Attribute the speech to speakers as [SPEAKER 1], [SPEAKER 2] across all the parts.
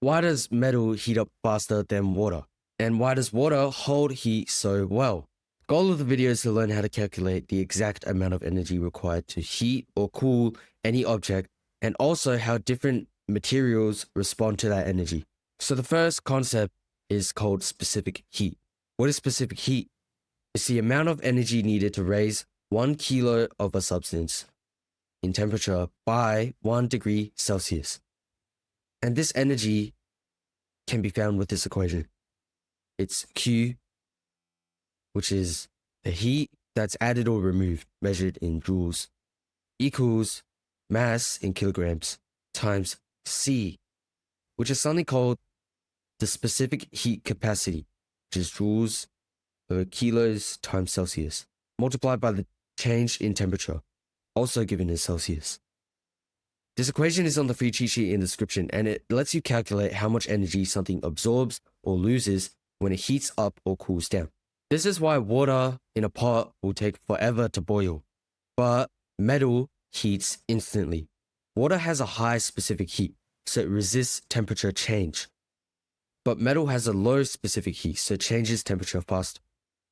[SPEAKER 1] Why does metal heat up faster than water? And why does water hold heat so well? Goal of the video is to learn how to calculate the exact amount of energy required to heat or cool any object, and also how different materials respond to that energy. So the first concept is called specific heat. What is specific heat? It's the amount of energy needed to raise 1 kilo of a substance in temperature by 1 degree Celsius. And this energy can be found with this equation. It's Q, which is the heat that's added or removed, measured in joules, equals mass in kilograms times C, which is something called the specific heat capacity, which is joules per kilos times Celsius, multiplied by the change in temperature, also given in Celsius. This equation is on the free cheat sheet in the description, and it lets you calculate how much energy something absorbs or loses when it heats up or cools down. This is why water in a pot will take forever to boil, but metal heats instantly. Water has a high specific heat, so it resists temperature change. But metal has a low specific heat, so it changes temperature fast.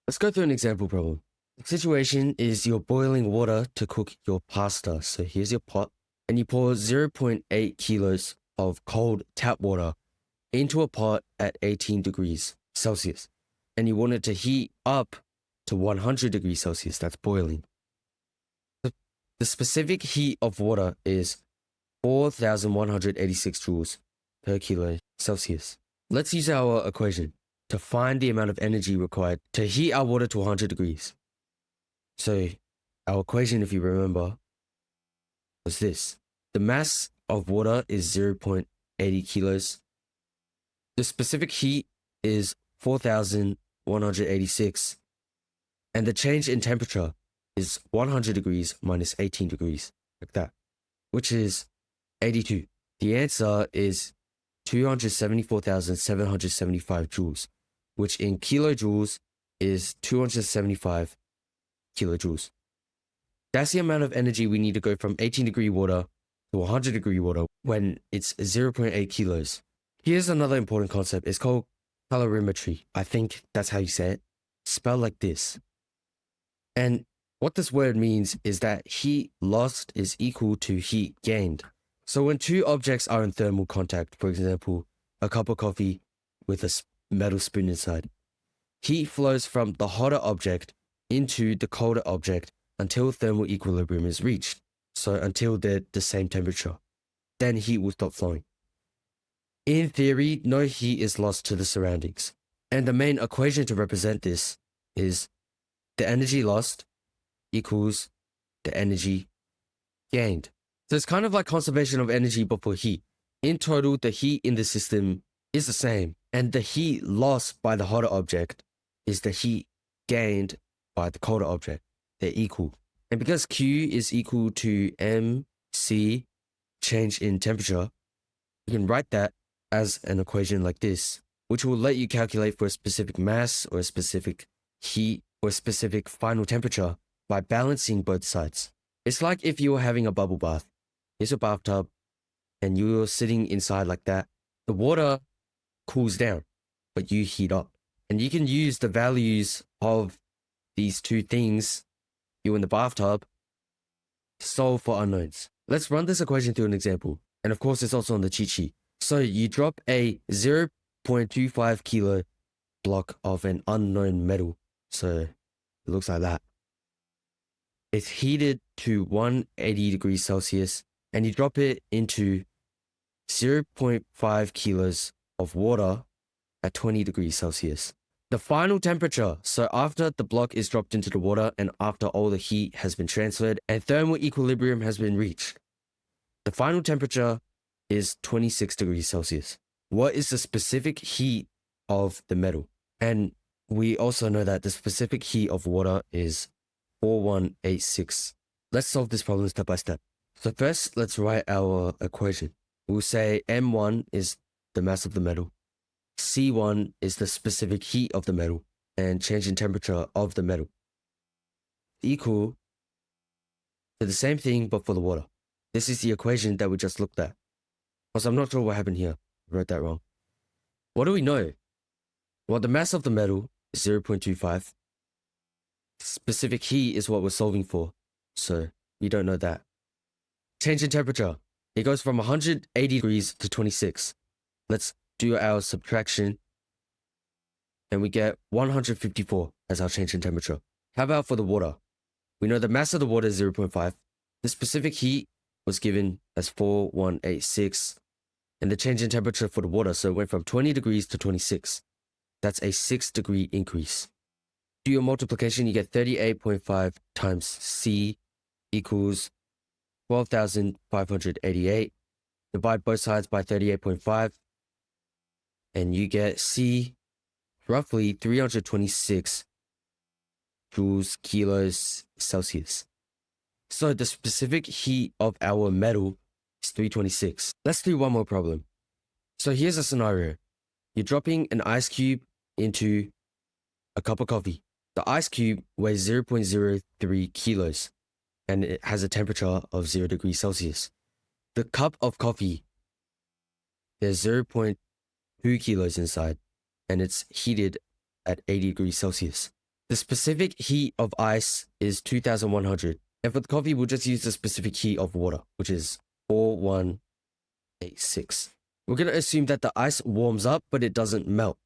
[SPEAKER 1] Let's go through an example problem. The situation is you're boiling water to cook your pasta. So here's your pot, and you pour 0.8 kilos of cold tap water into a pot at 18 degrees Celsius, and you want it to heat up to 100 degrees Celsius, that's boiling. The specific heat of water is 4,186 joules per kilo Celsius. Let's use our equation to find the amount of energy required to heat our water to 100 degrees. So our equation, if you remember, was this. The mass of water is 0.80 kilos. The specific heat is 4,186. And the change in temperature is 100 degrees minus 18 degrees, like that, which is 82. The answer is 274,775 joules, which in kilojoules is 275 kilojoules. That's the amount of energy we need to go from 18 degree water to 100 degree water when it's 0.8 kilos. Here's another important concept. It's called calorimetry. I think that's how you say it. Spelled like this. And what this word means is that heat lost is equal to heat gained. So when two objects are in thermal contact, for example, a cup of coffee with a metal spoon inside, heat flows from the hotter object into the colder object until thermal equilibrium is reached. So until they're the same temperature, then heat will stop flowing. In theory, no heat is lost to the surroundings. And the main equation to represent this is the energy lost equals the energy gained. So it's kind of like conservation of energy but for heat. In total, the heat in the system is the same, and the heat lost by the hotter object is the heat gained by the colder object. They're equal. And because Q is equal to mc, change in temperature, you can write that as an equation like this, which will let you calculate for a specific mass or a specific heat or a specific final temperature by balancing both sides. It's like if you were having a bubble bath. Here's a bathtub, and you're sitting inside like that. The water cools down, but you heat up. And you can use the values of these two things, you in the bathtub, to solve for unknowns. Let's run this equation through an example. And of course, it's also on the cheat sheet. So you drop a 0.25 kilo block of an unknown metal. So it looks like that. It's heated to 180 degrees Celsius, and you drop it into 0.5 kilos of water at 20 degrees Celsius. The final temperature, so after the block is dropped into the water and after all the heat has been transferred and thermal equilibrium has been reached, the final temperature is 26 degrees Celsius. What is the specific heat of the metal? And we also know that the specific heat of water is 4186. Let's solve this problem step by step. So first, let's write our equation. We'll say M1 is the mass of the metal, C1 is the specific heat of the metal, and change in temperature of the metal, equal to the same thing but for the water. This is the equation that we just looked at. Also, I'm not sure what happened here. wrote that wrong. What do we know? Well, the mass of the metal is 0.25. Specific heat is what we're solving for, so we don't know that. Change in temperature. It goes from 180 degrees to 26. Let's do our subtraction, and we get 154 as our change in temperature. How about for the water? We know the mass of the water is 0.5. The specific heat was given as 4186, and the change in temperature for the water, so it went from 20 degrees to 26. That's a 6-degree increase. Do your multiplication, you get 38.5 times C equals 12,588. Divide both sides by 38.5, and you get C roughly 326 joules kilos Celsius. So the specific heat of our metal is 326. Let's do one more problem. So here's a scenario. You're dropping an ice cube into a cup of coffee. The ice cube weighs 0.03 kilos and it has a temperature of 0 degrees Celsius. The cup of coffee, there's 0.2 kilos inside and it's heated at 80 degrees Celsius. The specific heat of ice is 2100. And for the coffee, we'll just use the specific heat of water, which is 4186. We're going to assume that the ice warms up, but it doesn't melt.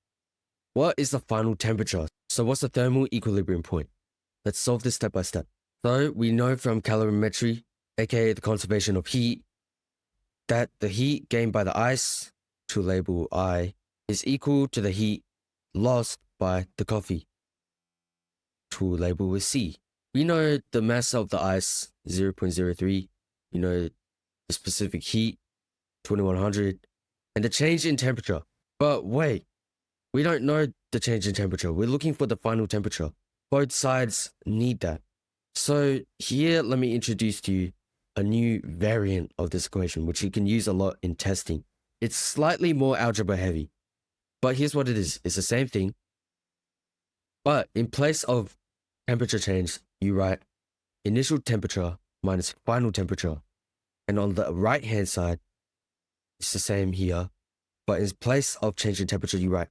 [SPEAKER 1] What is the final temperature? So what's the thermal equilibrium point? Let's solve this step by step. So we know from calorimetry, aka the conservation of heat, that the heat gained by the ice, to label I, is equal to the heat lost by the coffee, to label with C. We know the mass of the ice, 0.03. We know the specific heat, 2100, and the change in temperature. But wait, we don't know the change in temperature. We're looking for the final temperature. Both sides need that. So here, let me introduce to you a new variant of this equation, which you can use a lot in testing. It's slightly more algebra heavy, but here's what it is. It's the same thing, but in place of temperature change, you write initial temperature minus final temperature. And on the right-hand side, it's the same here, but in place of change in temperature, you write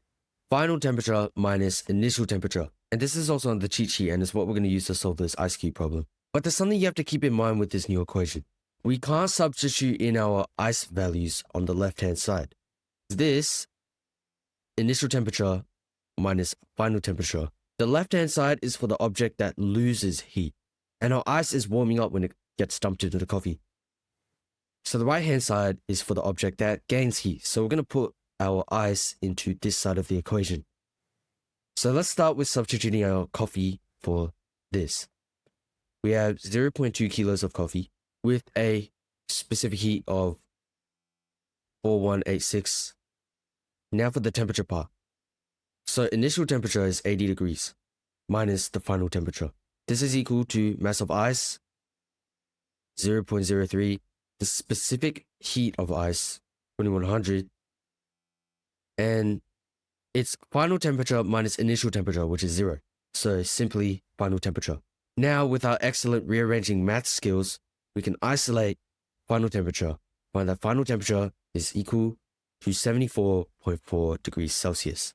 [SPEAKER 1] final temperature minus initial temperature. And this is also on the cheat sheet, and it's what we're going to use to solve this ice cube problem. But there's something you have to keep in mind with this new equation. We can't substitute in our ice values on the left-hand side. This initial temperature minus final temperature. The left-hand side is for the object that loses heat, and our ice is warming up when it gets dumped into the coffee. So the right-hand side is for the object that gains heat. So we're going to put our ice into this side of the equation. So let's start with substituting our coffee for this. We have 0.2 kilos of coffee with a specific heat of 4186. Now for the temperature part. So initial temperature is 80 degrees minus the final temperature. This is equal to mass of ice, 0.03, the specific heat of ice, 2100, and its final temperature minus initial temperature, which is 0. So simply final temperature. Now with our excellent rearranging math skills, we can isolate final temperature. Find that final temperature is equal to 74.4 degrees Celsius.